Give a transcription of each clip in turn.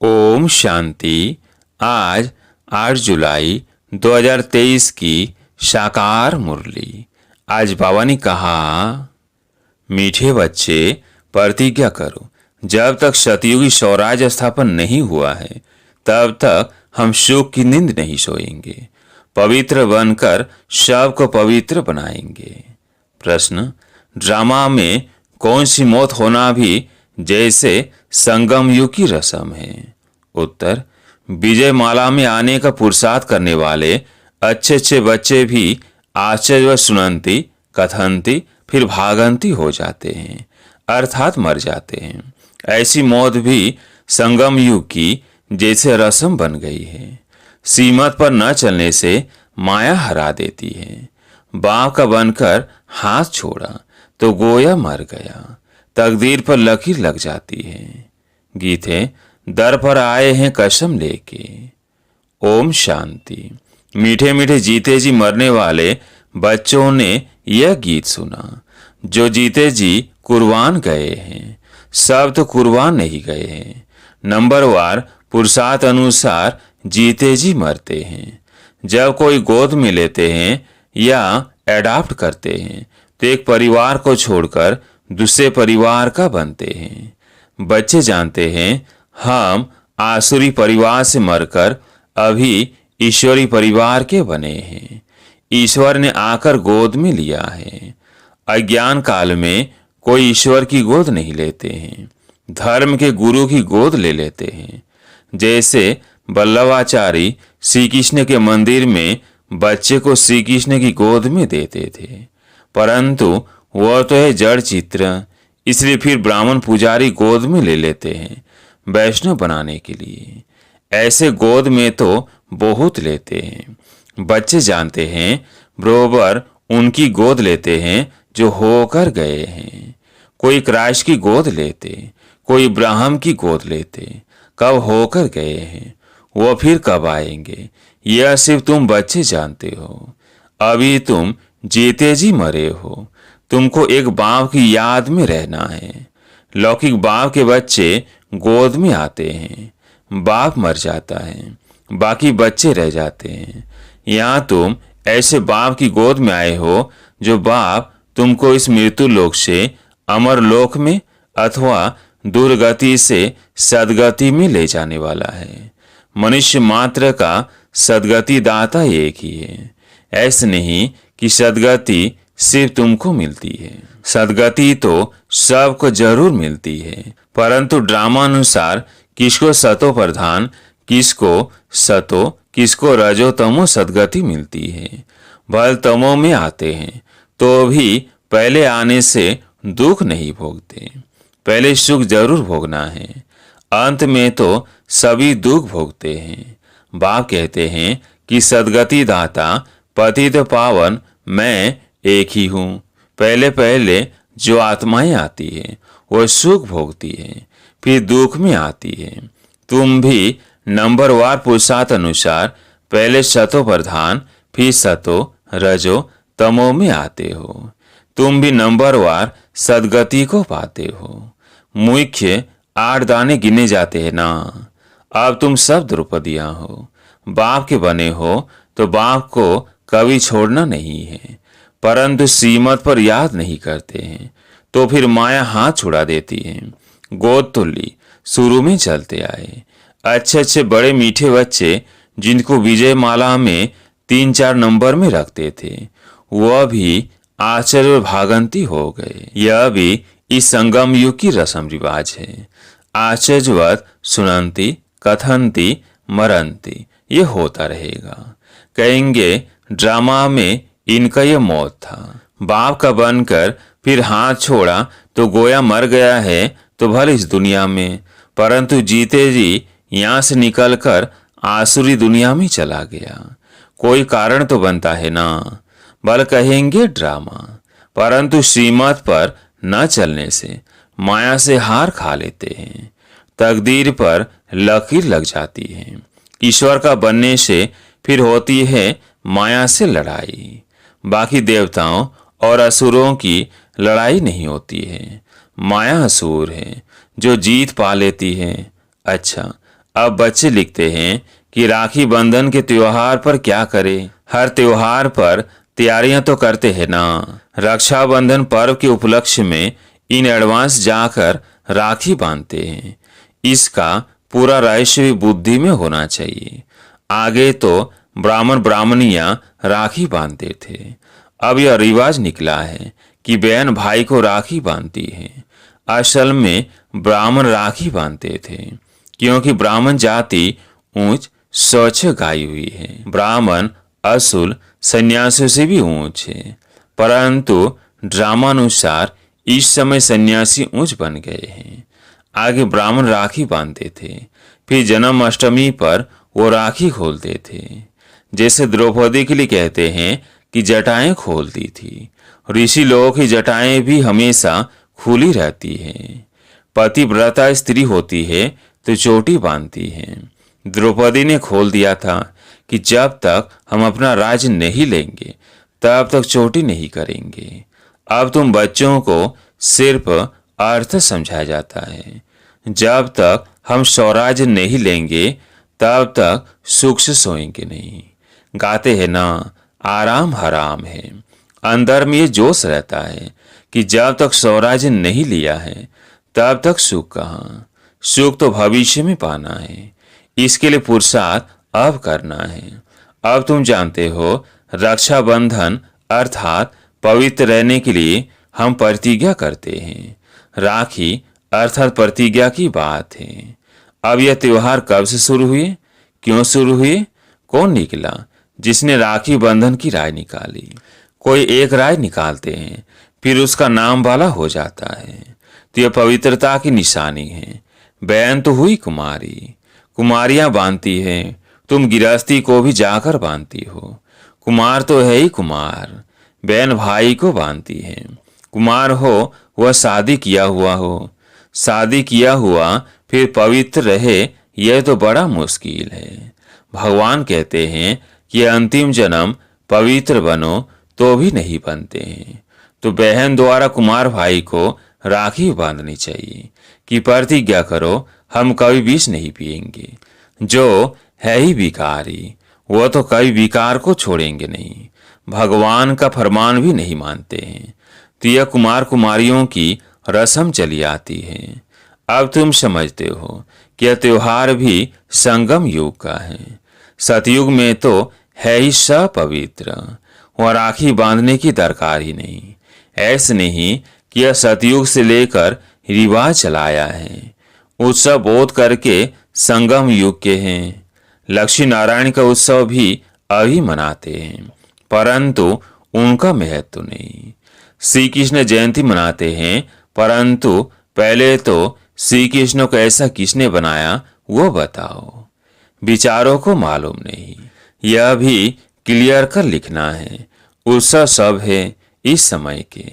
ओम शांति। आज 8 जुलाई 2023 की साकार मुरली। आज बाबा ने कहा, मीठे बच्चे प्रतिज्ञा करो, जब तक सतयुगी स्वराज स्थापन नहीं हुआ है तब तक हम सुख की नींद नहीं सोएंगे। पवित्र बनकर सबको पवित्र बनाएंगे। प्रश्न, ड्रामा में कौन सी मौत होना भी जैसे संगम युग की रस्म है? उत्तर, विजय माला में आने का पुरुषार्थ करने वाले अच्छे अच्छे बच्चे भी आश्चर्य सुनंती कथंती फिर भागंती हो जाते हैं, अर्थात मर जाते हैं। ऐसी मौत भी संगम युग की जैसे रस्म बन गई है। सीमत पर न चलने से माया हरा देती है। बाप का बनकर हाथ छोड़ा तो गोया मर गया, तकदीर पर लकीर लग जाती है। गीत है, दर पर आए हैं कसम लेके। ओम शांति। मीठे मीठे जीते जी मरने वाले बच्चों ने यह गीत सुना। जो जीते जी कुर्बान गए हैं, सब तो कुर्बान नहीं गए हैं। नंबरवार पुरुषार्थ अनुसार जीते जी मरते हैं। जब कोई गोद में लेते हैं या एडाप्ट करते हैं तो एक परिवार को छोड़कर दूसरे परिवार का बनते हैं। बच्चे जानते हैं हम आसुरी परिवार से मरकर अभी ईश्वरी परिवार के बने हैं। ईश्वर ने आकर गोद में लिया है। अज्ञान काल में कोई ईश्वर की गोद नहीं लेते हैं, धर्म के गुरु की गोद ले लेते हैं। जैसे वल्लभाचारी श्री कृष्ण के मंदिर में बच्चे को श्री कृष्ण की गोद में देते थे, परंतु वह तो है जड़ चित्र, इसलिए फिर ब्राह्मण पुजारी गोद में ले लेते हैं वैष्णव बनाने के लिए। ऐसे गोद में तो बहुत लेते हैं। बच्चे जानते हैं बरोबर उनकी गोद लेते हैं जो होकर गए हैं। कोई क्राइस्ट की गोद लेते, कोई ब्राह्मण की गोद लेते, कब होकर गए हैं, वो फिर कब आएंगे, यह सिर्फ तुम बच्चे जानते हो। अभी तुम जीते जी मरे हो। तुमको एक बाप की याद में रहना है। लौकिक बाप के बच्चे गोद में आते हैं, बाप मर जाता है, बाकी बच्चे रह जाते हैं। यहाँ तुम ऐसे बाप की गोद में आए हो जो बाप तुमको इस मृत्यु लोक से अमर लोक में अथवा दुर्गति से सदगति में ले जाने वाला है। मनुष्य मात्र का सदगति दाता एक ही है। ऐसे नहीं कि सदगति सिर्फ तुमको मिलती है। सदगति तो सबको जरूर मिलती है, परंतु ड्रामा अनुसार किसको सतो प्रधान, किसको सतो, किसको रजो तमो सदगति मिलती है। भल तमो में आते हैं तो भी पहले आने से दुख नहीं भोगते। पहले सुख जरूर भोगना है, अंत में तो सभी दुख भोगते हैं। बाप कहते हैं कि सदगति दाता पतित पावन मैं एक ही हूँ। पहले पहले जो आत्माएं आती है वो सुख भोगती है, फिर दुख में आती है। तुम भी नंबरवार पुरुषार्थ अनुसार पहले सतो प्रधान, फिर सतो रजो तमो में आते हो। तुम भी नंबरवार सदगति को पाते हो। मुख्य 8 दाने गिने जाते हैं ना। अब तुम सब द्रौपदियां हो। बाप के बने हो तो बाप को कभी छोड़ना नहीं है, परंतु सीमत पर याद नहीं करते हैं तो फिर माया हाथ छुड़ा देती है। गोद तो ली, शुरू में चलते आए। अच्छे अच्छे बड़े मीठे बच्चे जिनको विजय माला में 3-4 नंबर में रखते थे, वह भी आश्चर्य भागंती हो गए। यह भी इस संगम युग की रस्म रिवाज है। आश्चर्यवत सुनंती कथंती मरंती, ये होता रहेगा। कहेंगे ड्रामा में इनका ये मौत था। बाप का बनकर फिर हाथ छोड़ा तो गोया मर गया है तो भले इस दुनिया में, परंतु जीते जी यहाँ से निकलकर आसुरी दुनिया में चला गया। कोई कारण तो बनता है ना। बल कहेंगे ड्रामा, परंतु श्रीमत पर न चलने से माया से हार खा लेते हैं। तकदीर पर लकीर लग जाती है। ईश्वर का बनने से फिर होती है माया से लड़ाई। बाकी देवताओं और असुरों की लड़ाई नहीं होती है। माया असुर है जो जीत पा लेती है। अच्छा, अब बच्चे लिखते हैं कि राखी बंधन के त्योहार पर क्या करें। हर त्योहार पर तैयारियां तो करते हैं ना। रक्षाबंधन पर्व के उपलक्ष्य में इन एडवांस जाकर राखी बांधते हैं। इसका पूरा रहस्य भी बुद्धि में होना चाहिए। आगे तो ब्राह्मण ब्राह्मणियां राखी बांधते थे, अब यह रिवाज निकला है कि बहन भाई को राखी बांधती है। असल में ब्राह्मण राखी बांधते थे, क्योंकि ब्राह्मण जाति ऊंच स्वच्छ गाई हुई है। ब्राह्मण असुल सन्यासियों से भी ऊंच है, परंतु ड्रामानुसार इस समय सन्यासी ऊंच बन गए हैं। आगे ब्राह्मण राखी बांधते थे, फिर जन्माष्टमी पर वो राखी खोलते थे। जैसे द्रौपदी के लिए कहते हैं कि जटाएं खोलती थी, ऋषि लोगों की जटाएं भी हमेशा खुली रहती है। पतिव्रता स्त्री होती है तो चोटी बांधती है। द्रौपदी ने खोल दिया था कि जब तक हम अपना राज नहीं लेंगे तब तक चोटी नहीं करेंगे। अब तुम बच्चों को सिर्फ अर्थ समझाया जाता है। जब तक हम स्वराज्य नहीं लेंगे तब तक सुख से सोएंगे नहीं। गाते हैं ना, आराम हराम है। अंदर में ये जोश रहता है कि जब तक स्वराज्य नहीं लिया है तब तक सुख कहाँ। सुख तो भविष्य में पाना है, इसके लिए पुरुषार्थ अब करना है। अब तुम जानते हो, रक्षाबंधन अर्थात पवित्र रहने के लिए हम प्रतिज्ञा करते हैं। राखी अर्थात प्रतिज्ञा की बात है। अब यह त्योहार कब से शुरू हुए, क्यों शुरू हुए, कौन निकला जिसने राखी बंधन की राय निकाली। कोई एक राय निकालते हैं, फिर उसका नाम वाला हो जाता है, तो यह पवित्रता की निशानी है। बहन तो हुई कुमारी, कुमारियां बांधती है, तुम गिरहस्थी को भी जाकर बांधती हो। कुमार तो है ही कुमार, बहन भाई को बांधती है। कुमार हो वह शादी किया हुआ हो, शादी किया हुआ फिर पवित्र रहे, यह तो बड़ा मुश्किल है। भगवान कहते हैं कि अंतिम जन्म पवित्र बनो तो भी नहीं बनते हैं, तो बहन द्वारा कुमार भाई को राखी बांधनी चाहिए कि प्रतिज्ञा करो हम कभी विष नहीं पिएंगे। जो है ही विकारी, वो तो कभी विकार को छोड़ेंगे नहीं, भगवान का फरमान भी नहीं मानते हैं। तो यह कुमार कुमारियों की रस्म चली आती है। अब तुम समझते हो कि यह त्योहार भी संगम युग का है। सतयुग में तो है ही सब पवित्र, वह राखी बांधने की दरकार ही नहीं। ऐसे नहीं कि यह सतयुग से लेकर रिवाज चलाया है। उत्सव बोध करके संगम युग के हैं। लक्ष्मी नारायण का उत्सव भी अभी मनाते हैं, परंतु उनका महत्व नहीं। श्री कृष्ण जयंती मनाते हैं, परंतु पहले तो श्री कृष्ण को ऐसा किसने बनाया वो बताओ। विचारों को मालूम नहीं, यह भी क्लियर कर लिखना है। उत्सव सब है इस समय के,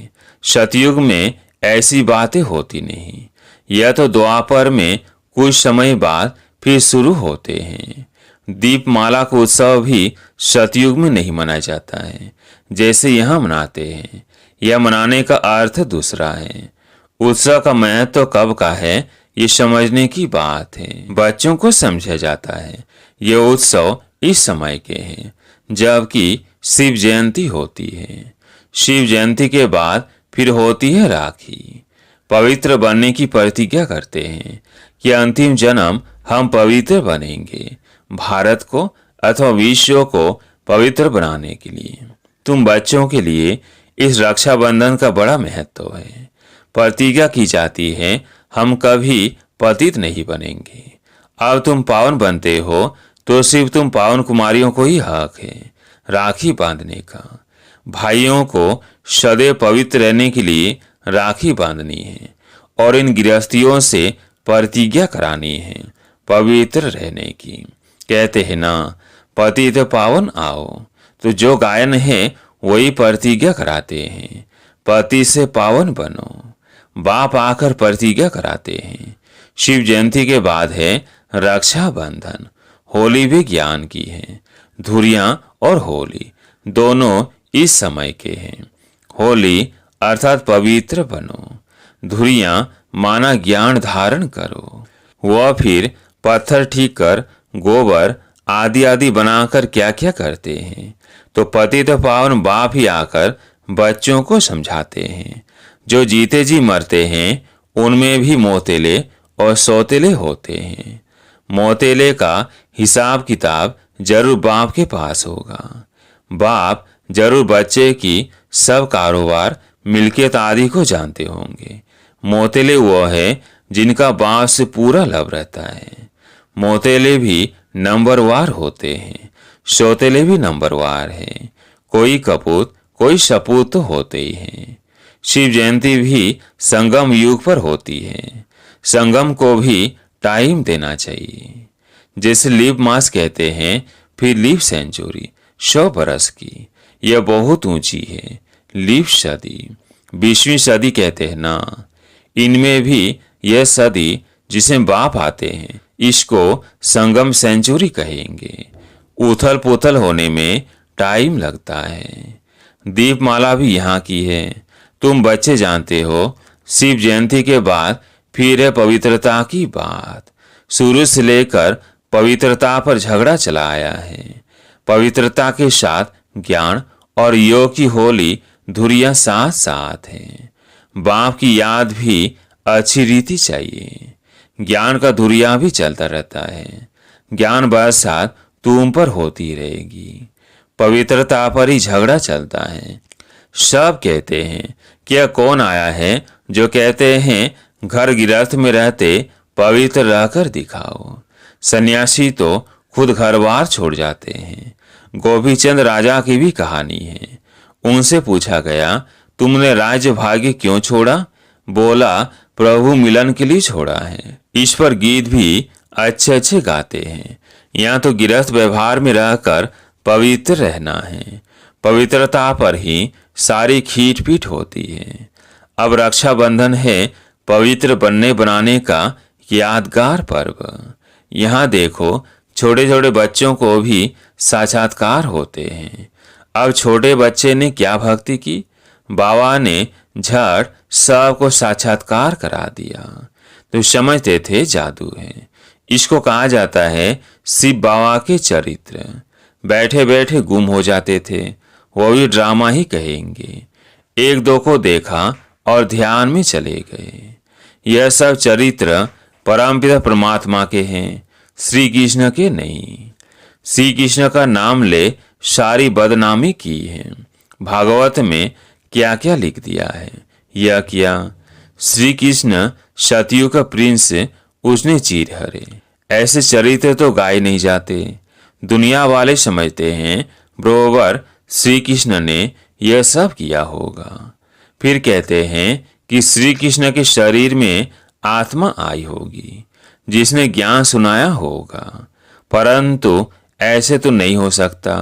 सतयुग में ऐसी बातें होती नहीं। यह तो द्वापर में कुछ समय बाद फिर शुरू होते हैं। दीपमाला का उत्सव भी सतयुग में नहीं मनाया जाता है जैसे यहाँ मनाते हैं। यह मनाने का अर्थ दूसरा है। उत्सव का महत्व कब का है ये समझने की बात है। बच्चों को समझा जाता है ये उत्सव इस समय के हैं, जबकि शिव जयंती होती है। शिव जयंती के बाद फिर होती है राखी। पवित्र बनने की प्रतिज्ञा करते हैं कि अंतिम जन्म हम पवित्र बनेंगे, भारत को अथवा विश्व को पवित्र बनाने के लिए। तुम बच्चों के लिए इस रक्षाबंधन का बड़ा महत्व है। प्रतिज्ञा की जाती है हम कभी पतित नहीं बनेंगे। अब तुम पावन बनते हो तो सिर्फ तुम पावन कुमारियों को ही हक है राखी बांधने का। भाइयों को सदैव पवित्र रहने के लिए राखी बांधनी है और इन गृहस्थियों से प्रतिज्ञा करानी है पवित्र रहने की। कहते हैं ना, पतित पावन आओ, तो जो गायन है वही प्रतिज्ञा कराते हैं, पति से पावन बनो। बाप आकर प्रतिज्ञा कराते हैं। शिव जयंती के बाद है रक्षाबंधन। होली भी ज्ञान की है। धुरियां और होली दोनों इस समय के हैं। होली अर्थात पवित्र बनो, धुरियां माना ज्ञान धारण करो। वह फिर पत्थर ठीक कर, गोबर आदि आदि बनाकर क्या क्या करते हैं। तो पतित पावन बाप ही आकर बच्चों को समझाते हैं। जो जीते जी मरते हैं उनमें भी मोतेले और सौतेले होते हैं। मोतेले का हिसाब किताब जरूर बाप के पास होगा। बाप जरूर बच्चे की सब कारोबार, मिल्कियत आदि को जानते होंगे। मोतेले वो है जिनका बाप से पूरा लब रहता है। मोतेले भी नंबरवार होते हैं, सौतेले भी नंबरवार हैं। कोई कपूत कोई सपूत तो होते ही हैं। शिव जयंती भी संगम युग पर होती है। संगम को भी टाइम देना चाहिए। जैसे लीप मास कहते हैं, फिर लीप सेंचुरी 100 बरस की, यह बहुत ऊंची है। लीप सदी 20वीं सदी कहते हैं ना, इनमें भी यह सदी जिसमें बाप आते हैं इसको संगम सेंचुरी कहेंगे। उथल पुथल होने में टाइम लगता है। दीपमाला भी यहाँ की है। तुम बच्चे जानते हो, शिव जयंती के बाद फिर है पवित्रता की बात। शुरू से लेकर पवित्रता पर झगड़ा चला आया है। पवित्रता के साथ ज्ञान और योग की होली धुरियां साथ साथ हैं। बाप की याद भी अच्छी रीति चाहिए। ज्ञान का धुरिया भी चलता रहता है। ज्ञान बरसात तुम पर होती रहेगी। पवित्रता पर ही झगड़ा चलता है। सब कहते हैं कि यह कौन आया है जो कहते हैं घर गिरफ्त में रहते पवित्र रहकर दिखाओ। सन्यासी तो खुद घर बार छोड़ जाते हैं। गोपीचंद राजा की भी कहानी है। उनसे पूछा गया, तुमने राज्य भाग्य क्यों छोड़ा? बोला, प्रभु मिलन के लिए छोड़ा है। इस पर गीत भी अच्छे अच्छे गाते हैं। यहाँ तो गिरफ्त व्यवहार में रहकर पवित्र रहना है। पवित्रता पर ही सारी खींच पीट होती है। अब रक्षाबंधन है पवित्र बनने बनाने का यादगार पर्व। यहाँ देखो, छोटे छोटे बच्चों को भी साक्षात्कार होते हैं। अब छोटे बच्चे ने क्या भक्ति की, बाबा ने झट सबको साक्षात्कार करा दिया। तो समझते थे जादू है। इसको कहा जाता है शिव बाबा के चरित्र। बैठे बैठे गुम हो जाते थे, वो भी ड्रामा ही कहेंगे। एक दो को देखा और ध्यान में चले गए। यह सब चरित्र परमपिता परमात्मा के हैं, श्री कृष्ण के नहीं। श्री कृष्ण का नाम ले सारी बदनामी की है। भागवत में क्या क्या लिख दिया है, यह क्या श्री कृष्ण सतयुग का प्रिंस, उसने चीर हरे। ऐसे चरित्र तो गाए नहीं जाते। दुनिया वाले समझते हैं बरोबर श्री कृष्ण ने यह सब किया होगा। फिर कहते हैं कि श्री कृष्ण के शरीर में आत्मा आई होगी जिसने ज्ञान सुनाया होगा, परंतु ऐसे तो नहीं हो सकता।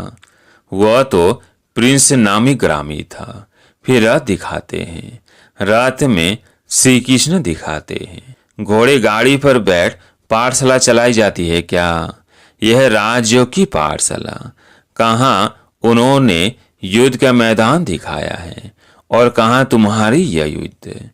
वह तो प्रिंस नामी ग्रामी था। फिर रथ दिखाते हैं, रथ में श्री कृष्ण दिखाते हैं। घोड़े गाड़ी पर बैठ पाठशाला चलाई जाती है क्या? यह राजयोग की पाठशाला। कहाँ उन्होंने युद्ध का मैदान दिखाया है और कहाँ तुम्हारी यह युद्ध।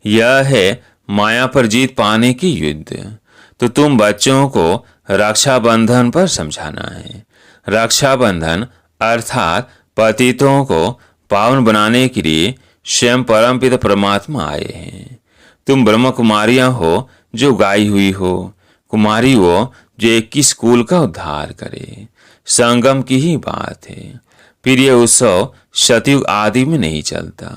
यह है माया पर जीत पाने की युद्ध। तो तुम बच्चों को रक्षाबंधन पर समझाना है। रक्षाबंधन अर्थात पतितों को पावन बनाने के लिए स्वयं परमपिता परमात्मा आए हैं। तुम ब्रह्म कुमारियां हो जो गाई हुई हो, कुमारी वो जो 21 कुल का उद्धार करे। संगम की ही बात है। फिर यह उत्सव सतयुग आदि में नहीं चलता।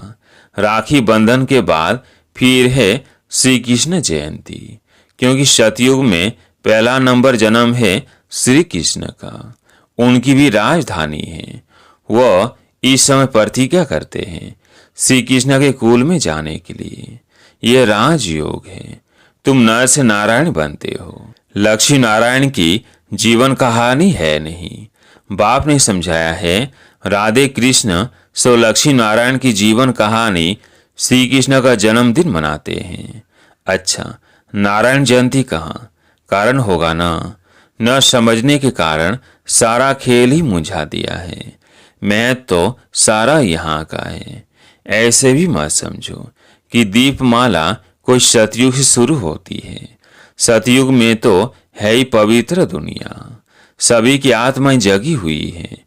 राखी बंधन के बाद फिर है श्री कृष्ण जयंती, क्योंकि सतयुग में पहला नंबर जन्म है श्री कृष्ण का। उनकी भी राजधानी है। वह इस समय प्रतिज्ञा करते हैं श्री कृष्ण के कुल में जाने के लिए। यह राजयोग है। तुम नर से नारायण बनते हो। लक्ष्मी नारायण की जीवन कहानी है नहीं। बाप ने समझाया है राधे कृष्ण सो लक्ष्मी नारायण की जीवन कहानी श्री कृष्ण का जन्मदिन मनाते हैं। अच्छा, नारायण जयंती कहाँ? कारण होगा ना, न समझने के कारण सारा खेल ही मुझा दिया है। मैं तो सारा यहाँ का है। ऐसे भी मत समझो कि दीपमाला कोई सतयुग से शुरू होती है। सतयुग में तो है ही पवित्र दुनिया। सभी की आत्माएं जगी हुई हैं।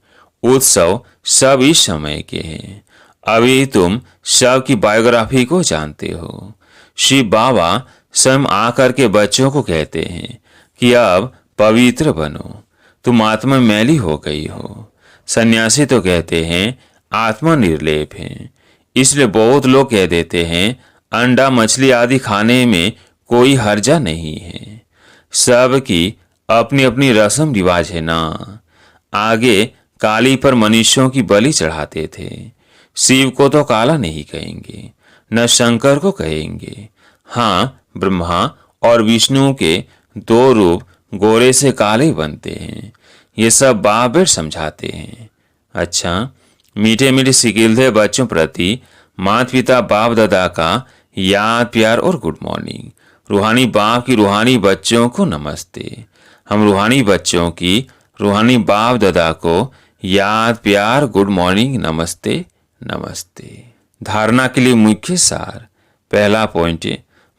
उत्सव सब इस समय के हैं। अभी तुम सब की बायोग्राफी को जानते हो। शिव बाबा स्वयं आकर के बच्चों को कहते हैं कि अब पवित्र बनो, तुम आत्मा मैली हो गई हो। सन्यासी तो कहते हैं आत्मा निर्लेप है। इसलिए बहुत लोग कह देते हैं अंडा मछली आदि खाने में कोई हर्जा नहीं है। सब की अपनी अपनी रस्म रिवाज है ना। आगे काली पर मनुष्यों की बलि चढ़ाते थे। शिव को तो काला नहीं कहेंगे, न शंकर को कहेंगे। हाँ, ब्रह्मा और विष्णु के दो रूप गोरे से काले बनते हैं। ये सब बाप बेट समझाते हैं। अच्छा, मीठे मीठे सिकिलते बच्चों प्रति माता पिता बाप दादा का याद प्यार और गुड मॉर्निंग। रूहानी बाप की रूहानी बच्चों को नमस्ते। हम रूहानी बच्चों की रूहानी बाप दादा को याद प्यार गुड मॉर्निंग नमस्ते नमस्ते। धारणा के लिए मुख्य सार। पहला पॉइंट,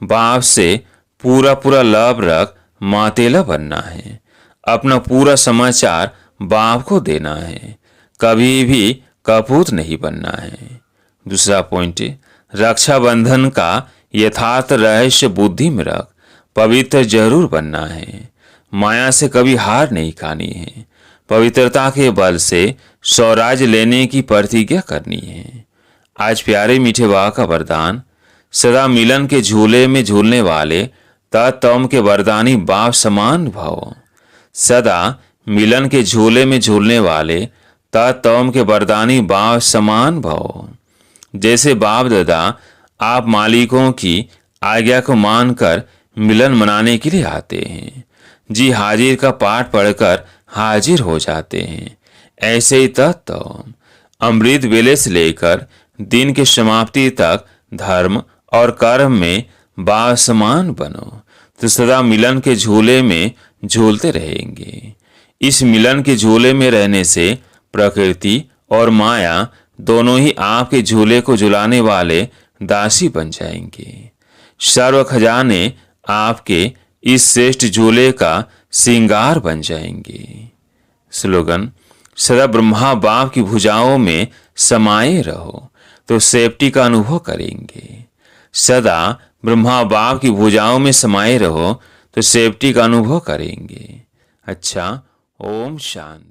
बाप से पूरा पूरा लाभ रख मातेला बनना है। अपना पूरा समाचार बाप को देना है। कभी भी कपूत नहीं बनना है। दूसरा पॉइंट, रक्षाबंधन का यथार्थ रहस्य बुद्धि में रख। पवित्र जरूर बनना है। माया से कभी हार नहीं खानी है। पवित्रता के बल से स्वराज लेने की प्रतिज्ञा करनी है। आज प्यारे मीठे बाबा का वरदान, सदा मिलन के झूले में झूलने वाले तत्व के वरदानी बाप समान भव। सदा मिलन के झूले में झूलने वाले तत्व के वरदानी बाप समान भव। जैसे बाप दादा आप मालिकों की आज्ञा को मानकर मिलन मनाने के लिए आते हैं। जी हाजिर का पाठ पढ़कर हाजिर हो जाते हैं। ऐसे ही तत्व अमृत वेले से लेकर दिन की समाप्ति तक धर्म और कर्म में बाप समान बनो, तो सदा मिलन के झूले में झूलते रहेंगे। इस मिलन के झूले में रहने से प्रकृति और माया दोनों ही आपके झूले को झुलाने वाले दासी बन जाएंगे। सर्व खजाने आपके इस श्रेष्ठ झूले का श्रृंगार बन जाएंगे। स्लोगन, सदा ब्रह्मा बाप की भुजाओं में समाये रहो तो सेफ्टी का अनुभव करेंगे। सदा ब्रह्मा बाप की भुजाओं में समाये रहो तो सेफ्टी का अनुभव करेंगे। अच्छा, ओम शांति।